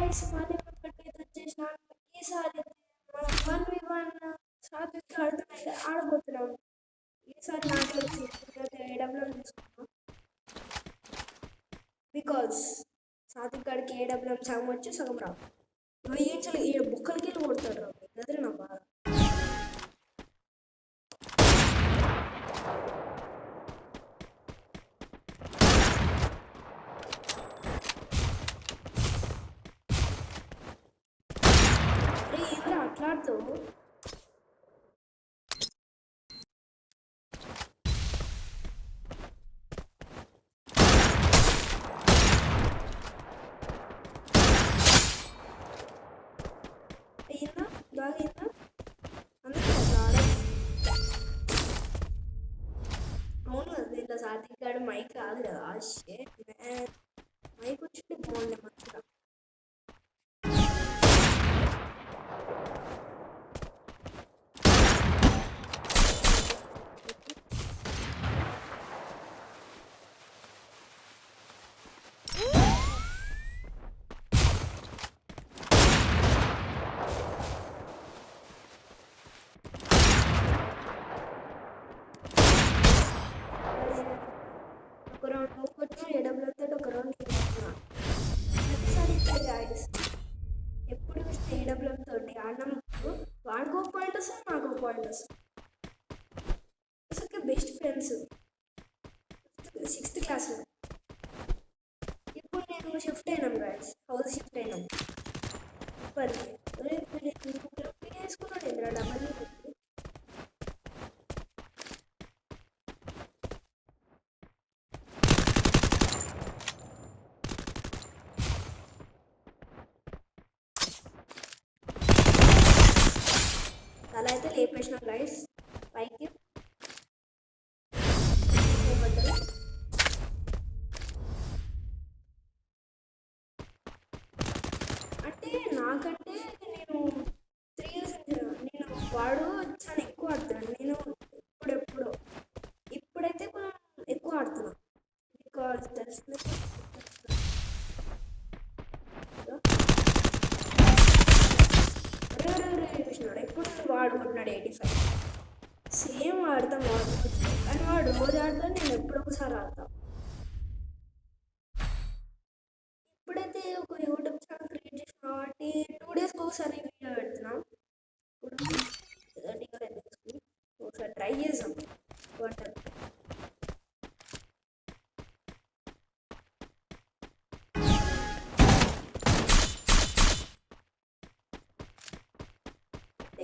Guys మళ్ళీ ఇప్పటికైతే వచ్చేసిన ఈసారి మనం 1v1 సాత్విక్ ఆడుతున్నాయి ఆడబోతున్నాం. ఈసారి నాకు వచ్చింది ఏడబ్ల్యూఎం తీసుకున్నాం బికాస్ సాత్విక్ గాడికి ఏడబ్ల్యూఎం సగం వచ్చి సగం రావు. ఏంచలే ఈ బుక్కలకి వెళ్ళి కొడతాడు రావు గదిరి నా బాధ. అట్లాడుతావు అయ్యిందా బాగా అందుకే అవును కదా ఇలా సాత్విక్ గాడు మైక్ కాదు కదా మైక్ వచ్చి బాగుండే మంచిగా. ఒక రౌండ్ ఒక్కొచ్చిన ఏడబ్ల్యూతో ఒక రౌండ్ ప్రతిసారి గాయస్ ఎప్పుడు చూస్తే ఏడబ్ల్యూఎం తోటి ఆడినప్పుడు వాడికో పాయింట్ వస్తుంది నాకు పాయింట్ వస్తుంది. అసలు బెస్ట్ ఫ్రెండ్స్ 6th క్లాస్లో. ఇప్పుడు నేను షిఫ్ట్ అయినాం గాయస్, హౌస్ షిఫ్ట్ అయినాం. వేసుకున్నాడు ఇంద్రా డబ్బల్ అలా అయితే లేపేసినాం గైస్ పైకి. అంటే నాకంటే నేను 3 years నేను వాడు చాలా ఎక్కువ ఆడుతున్నాను. నేను ఇప్పుడైతే కొంచెం ఎక్కువ ఆడుతున్నాను బికాజ్ తెలిసిన ఎప్పుడు వాడు కొట్టినాడు 85. సేమ్ ఆడతాం వాడు కానీ వాడు రోజు ఆడతాను, నేను ఎప్పుడు ఒకసారి ఆడతాను. ఇప్పుడైతే ఒక యూట్యూబ్ ఛానల్ క్రియేట్ చేసిన కాబట్టి 2 daysకి ఒకసారి వీడియో పెడుతున్నాం. ఒకసారి ట్రై చేసాం వాటర్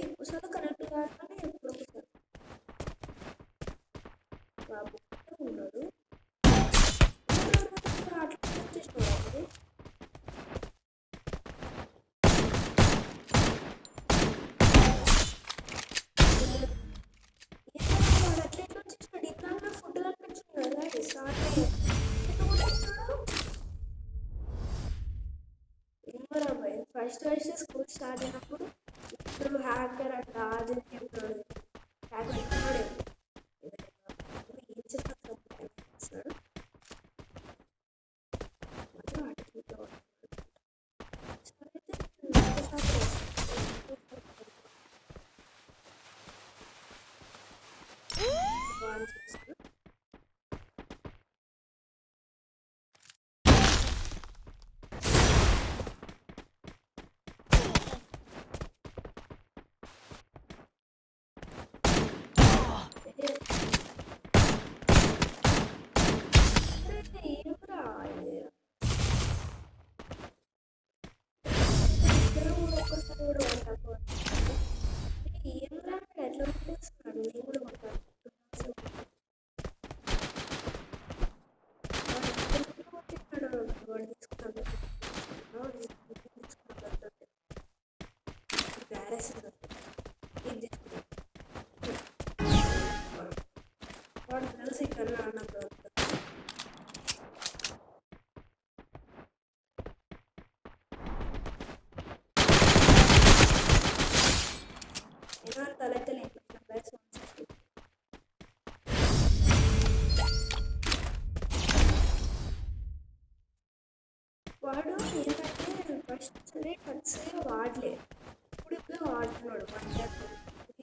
ఎక్కువసార్లు కనెక్ట్ కాగానే ఎప్పుడు ఒకసారి బాబు ఉన్నాడు అట్లా వచ్చేసినాడు. వాడు అట్లా ఎట్లా వచ్చేసినాడు ఇట్లా ఫుడ్ కనిపించింది కదా స్టార్ట్ ఏమోరా బాయ్. ఫస్ట్ స్కూల్ స్టార్ట్ అయినప్పుడు ఇప్పుడు హ్యాకర్ అట్లా అది చెప్పాడు హ్యాకర్ ఎక్కడే ఏం చేస్తాడు వాడు తెలిసి ఇక్కడ అన్నప్పుడు ఏదైనా తలైతే లేదు వాడు ఏంటంటే ఫస్ట్ టచ్ వాడలే, ఇప్పుడు వాడుతున్నాడు 1 ఇయర్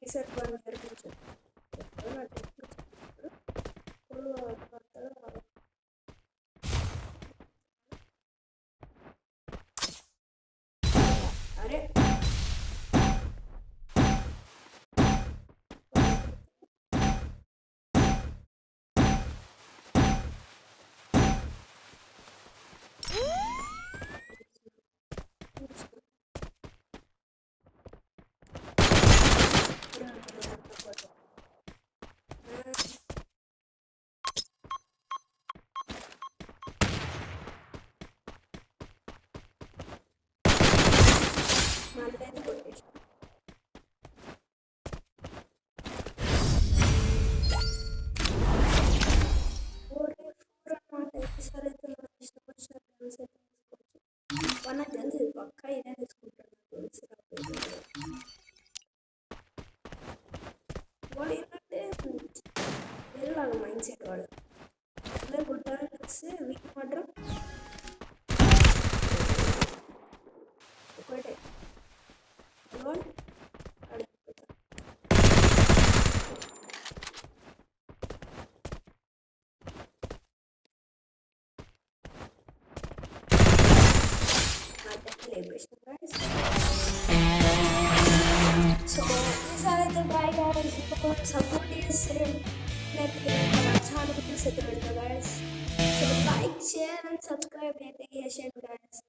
రీసెంట్ 1 ఇయర్ నుంచి. నా టెక్నిక్ ఇప్పుడు కొత్తగా అరే మళ్ళీ కొట్టేసి మనకు తెలిసి పక్క ఇదే తీసుకుంటాడు. వాడు ఏంటంటే వేరేలాగా మైండ్ సెట్ వాడు. అందరు కొట్టాలని వస్తే వీక్ మాత్రం ఒకటే అడిగిపోతాడు. సో ఈసారి అయితే ట్రై గాయస్, సపోర్ట్ చేస్తే లేకపోతే ఛానల్ అయితే పెడతా guys. So like share and subscribe అయితే చేసేయండి గాయస్.